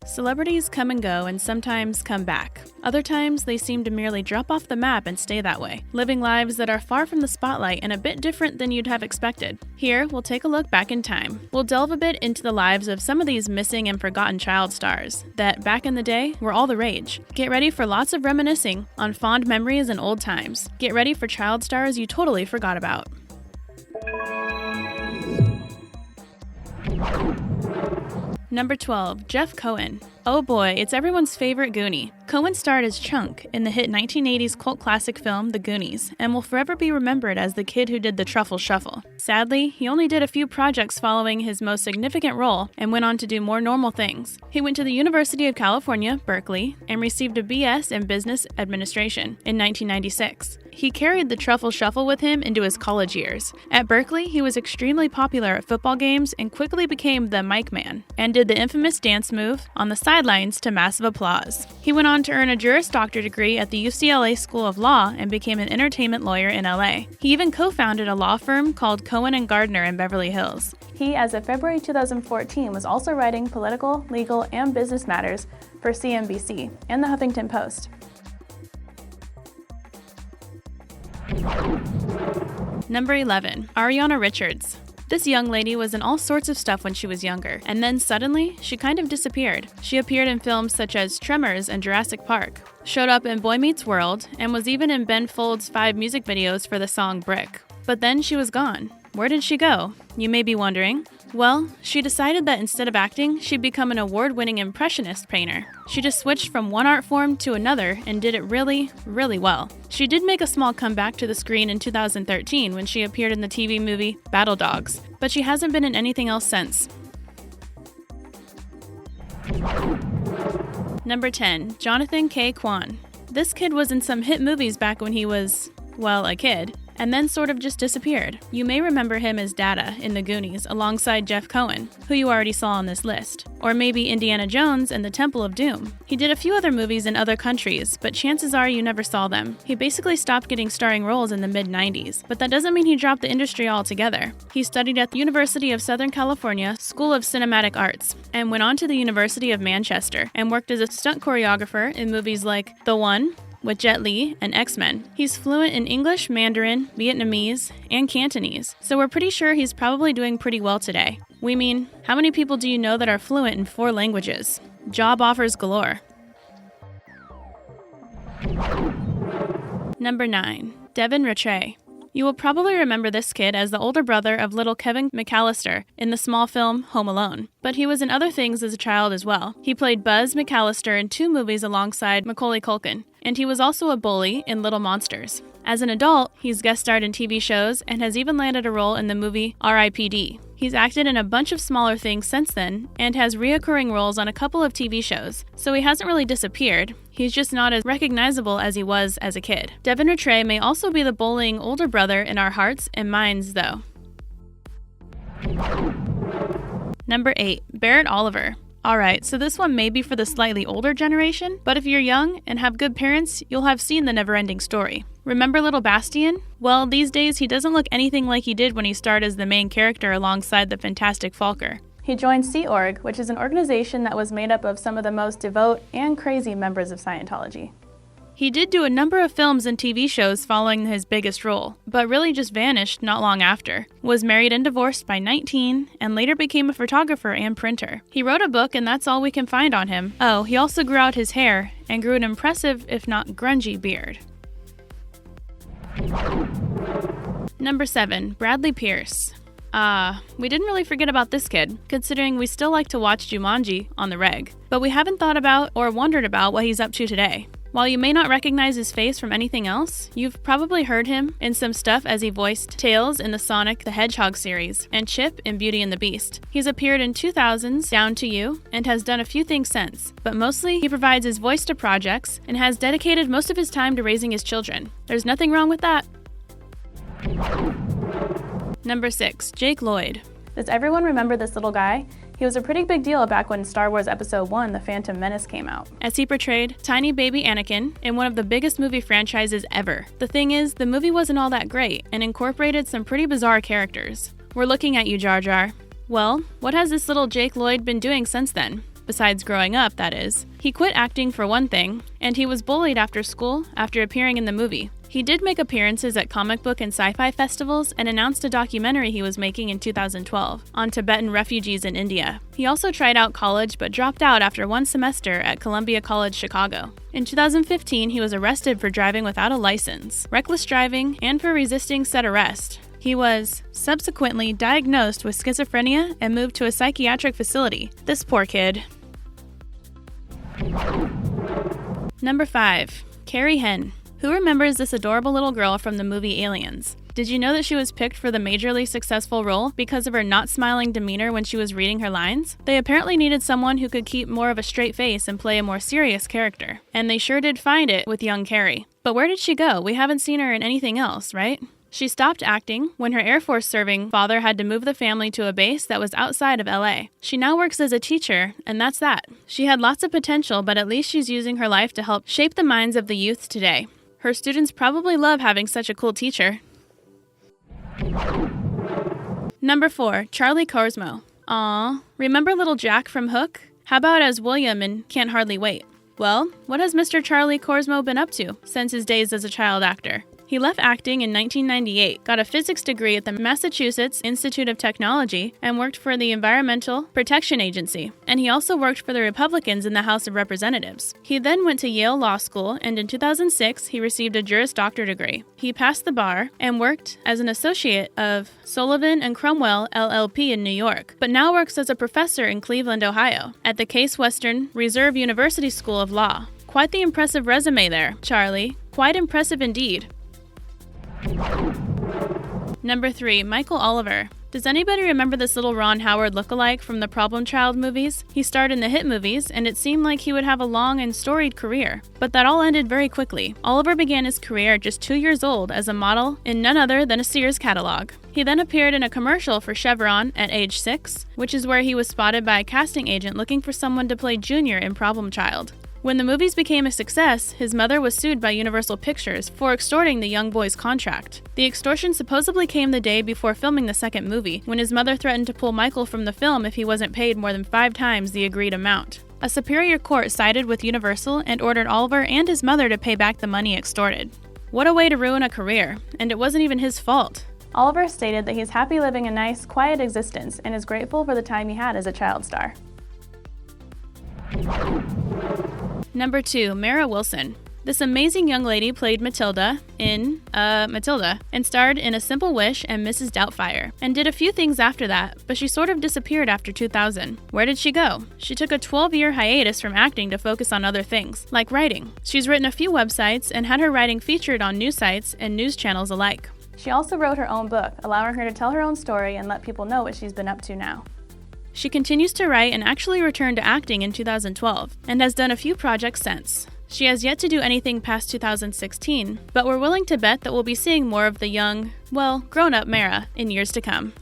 Celebrities come and go and sometimes come back. Other times, they seem to merely drop off the map and stay that way, living lives that are far from the spotlight and a bit different than you'd have expected. Here, we'll take a look back in time. We'll delve a bit into the lives of some of these missing and forgotten child stars that, back in the day, were all the rage. Get ready for lots of reminiscing on fond memories and old times. Get ready for child stars you totally forgot about. Number 12. Jeff Cohen. Oh boy, it's everyone's favorite Goonie. Cohen starred as Chunk in the hit 1980s cult classic film The Goonies, and will forever be remembered as the kid who did the Truffle Shuffle. Sadly, he only did a few projects following his most significant role, and went on to do more normal things. He went to the University of California, Berkeley, and received a BS in Business Administration in 1996. He carried the Truffle Shuffle with him into his college years. At Berkeley, he was extremely popular at football games and quickly became the Mic Man, and did the infamous dance move on the sidelines to massive applause. He went on to earn a Juris Doctor degree at the UCLA School of Law and became an entertainment lawyer in LA. He even co-founded a law firm called Cohen and Gardner in Beverly Hills. He, as of February 2014, was also writing political, legal, and business matters for CNBC and the Huffington Post. Number 11. Ariana Richards. This young lady was in all sorts of stuff when she was younger, and then suddenly, she kind of disappeared. She appeared in films such as Tremors and Jurassic Park, showed up in Boy Meets World, and was even in Ben Folds' 5 music videos for the song Brick. But then she was gone. Where did she go? You may be wondering. Well, she decided that instead of acting, she'd become an award-winning impressionist painter. She just switched from one art form to another and did it really, really well. She did make a small comeback to the screen in 2013 when she appeared in the TV movie Battle Dogs, but she hasn't been in anything else since. Number 10. Jonathan K. Quan. This kid was in some hit movies back when he was, well, a kid, and then sort of just disappeared. You may remember him as Data in The Goonies alongside Jeff Cohen, who you already saw on this list, or maybe Indiana Jones and the Temple of Doom. He did a few other movies in other countries, but chances are you never saw them. He basically stopped getting starring roles in the mid-90s, but that doesn't mean he dropped the industry altogether. He studied at the University of Southern California School of Cinematic Arts, and went on to the University of Manchester, and worked as a stunt choreographer in movies like The One, with Jet Li, and X-Men. He's fluent in English, Mandarin, Vietnamese, and Cantonese, so we're pretty sure he's probably doing pretty well today. We mean, how many people do you know that are fluent in 4 languages? Job offers galore. Number 9. Devin Ratray. You will probably remember this kid as the older brother of little Kevin McAllister in the small film Home Alone, but he was in other things as a child as well. He played Buzz McAllister in 2 movies alongside Macaulay Culkin, and he was also a bully in Little Monsters. As an adult, he's guest starred in TV shows and has even landed a role in the movie R.I.P.D. He's acted in a bunch of smaller things since then, and has reoccurring roles on a couple of TV shows, so he hasn't really disappeared. He's just not as recognizable as he was as a kid. Devin Ratray may also be the bullying older brother in our hearts and minds, though. Number 8. Barrett Oliver. Alright, so this one may be for the slightly older generation, but if you're young and have good parents, you'll have seen The Neverending Story. Remember Little Bastian? Well, these days he doesn't look anything like he did when he starred as the main character alongside the fantastic Falker. He joined Sea Org, which is an organization that was made up of some of the most devout and crazy members of Scientology. He did do a number of films and TV shows following his biggest role, but really just vanished not long after. Was married and divorced by 19, and later became a photographer and printer. He wrote a book, and that's all we can find on him. Oh, he also grew out his hair, and grew an impressive, if not grungy, beard. Number 7. Bradley Pierce. We didn't really forget about this kid, considering we still like to watch Jumanji on the reg, but we haven't thought about or wondered about what he's up to today. While you may not recognize his face from anything else, you've probably heard him in some stuff as he voiced Tails in the Sonic the Hedgehog series and Chip in Beauty and the Beast. He's appeared in 2000's Down to You and has done a few things since, but mostly he provides his voice to projects and has dedicated most of his time to raising his children. There's nothing wrong with that. Number 6. Jake Lloyd. Does everyone remember this little guy? He was a pretty big deal back when Star Wars Episode 1, The Phantom Menace came out, as he portrayed tiny baby Anakin in one of the biggest movie franchises ever. The thing is, the movie wasn't all that great, and incorporated some pretty bizarre characters. We're looking at you, Jar Jar. Well, what has this little Jake Lloyd been doing since then? besides growing up, that is. He quit acting for one thing, and he was bullied after school after appearing in the movie. He did make appearances at comic book and sci-fi festivals and announced a documentary he was making in 2012 on Tibetan refugees in India. He also tried out college but dropped out after one semester at Columbia College Chicago. In 2015, he was arrested for driving without a license, reckless driving, and for resisting said arrest. He was subsequently diagnosed with schizophrenia and moved to a psychiatric facility. This poor kid. Number 5. Carrie Henn. Who remembers this adorable little girl from the movie Aliens? Did you know that she was picked for the majorly successful role because of her not smiling demeanor when she was reading her lines? They apparently needed someone who could keep more of a straight face and play a more serious character. And they sure did find it with young Carrie. But where did she go? We haven't seen her in anything else, right? She stopped acting when her Air Force serving father had to move the family to a base that was outside of LA. She now works as a teacher, and that's that. She had lots of potential, but at least she's using her life to help shape the minds of the youth today. Her students probably love having such a cool teacher. Number 4, Charlie Korsmo. Aww, remember little Jack from Hook? How about as William in Can't Hardly Wait? Well, what has Mr. Charlie Korsmo been up to since his days as a child actor? He left acting in 1998, got a physics degree at the Massachusetts Institute of Technology, and worked for the Environmental Protection Agency. And he also worked for the Republicans in the House of Representatives. He then went to Yale Law School, and in 2006, he received a Juris Doctor degree. He passed the bar and worked as an associate of Sullivan and Cromwell LLP in New York, but now works as a professor in Cleveland, Ohio, at the Case Western Reserve University School of Law. Quite the impressive resume there, Charlie. Quite impressive indeed. Number 3, Michael Oliver. Does anybody remember this little Ron Howard lookalike from the Problem Child movies? He starred in the hit movies, and it seemed like he would have a long and storied career. But that all ended very quickly. Oliver began his career at just 2 years old as a model in none other than a Sears catalog. He then appeared in a commercial for Chevron at age 6, which is where he was spotted by a casting agent looking for someone to play Junior in Problem Child. When the movies became a success, his mother was sued by Universal Pictures for extorting the young boy's contract. The extortion supposedly came the day before filming the second movie, when his mother threatened to pull Michael from the film if he wasn't paid more than 5 times the agreed amount. A superior court sided with Universal and ordered Oliver and his mother to pay back the money extorted. What a way to ruin a career, and it wasn't even his fault. Oliver stated that he's happy living a nice, quiet existence and is grateful for the time he had as a child star. Number 2, Mara Wilson. This amazing young lady played Matilda in Matilda and starred in A Simple Wish and Mrs. Doubtfire, and did a few things after that, but she sort of disappeared after 2000. Where did she go? She took a 12-year hiatus from acting to focus on other things, like writing. She's written a few websites and had her writing featured on news sites and news channels alike. She also wrote her own book, allowing her to tell her own story and let people know what she's been up to now. She continues to write and actually returned to acting in 2012, and has done a few projects since. She has yet to do anything past 2016, but we're willing to bet that we'll be seeing more of the young, well, grown-up Mara in years to come.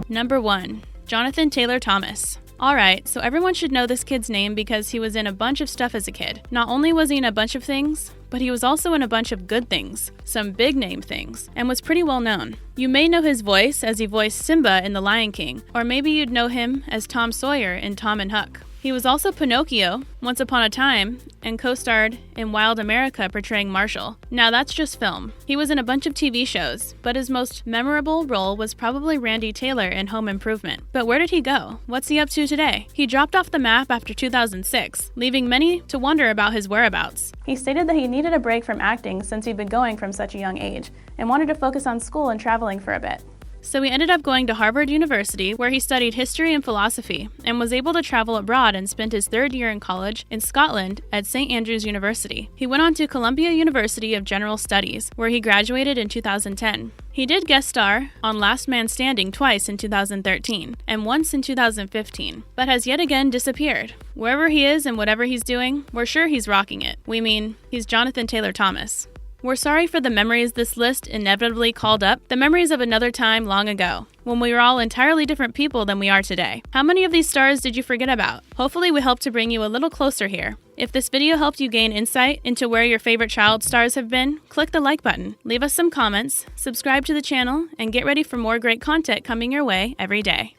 Number 1, Jonathan Taylor Thomas. Alright, so everyone should know this kid's name because he was in a bunch of stuff as a kid. Not only was he in a bunch of things, but he was also in a bunch of good things, some big name things, and was pretty well known. You may know his voice as he voiced Simba in The Lion King, or maybe you'd know him as Tom Sawyer in Tom and Huck. He was also Pinocchio, Once Upon a Time, and co-starred in Wild America portraying Marshall. Now that's just film. He was in a bunch of TV shows, but his most memorable role was probably Randy Taylor in Home Improvement. But where did he go? What's he up to today? He dropped off the map after 2006, leaving many to wonder about his whereabouts. He stated that he needed a break from acting since he'd been going from such a young age, and wanted to focus on school and traveling for a bit. So he ended up going to Harvard University, where he studied history and philosophy, and was able to travel abroad and spent his 3rd year in college in Scotland at St. Andrews University. He went on to Columbia University of General Studies, where he graduated in 2010. He did guest star on Last Man Standing twice in 2013, and once in 2015, but has yet again disappeared. Wherever he is and whatever he's doing, we're sure he's rocking it. We mean, he's Jonathan Taylor Thomas. We're sorry for the memories this list inevitably called up, the memories of another time long ago, when we were all entirely different people than we are today. How many of these stars did you forget about? Hopefully we helped to bring you a little closer here. If this video helped you gain insight into where your favorite child stars have been, click the like button, leave us some comments, subscribe to the channel, and get ready for more great content coming your way every day.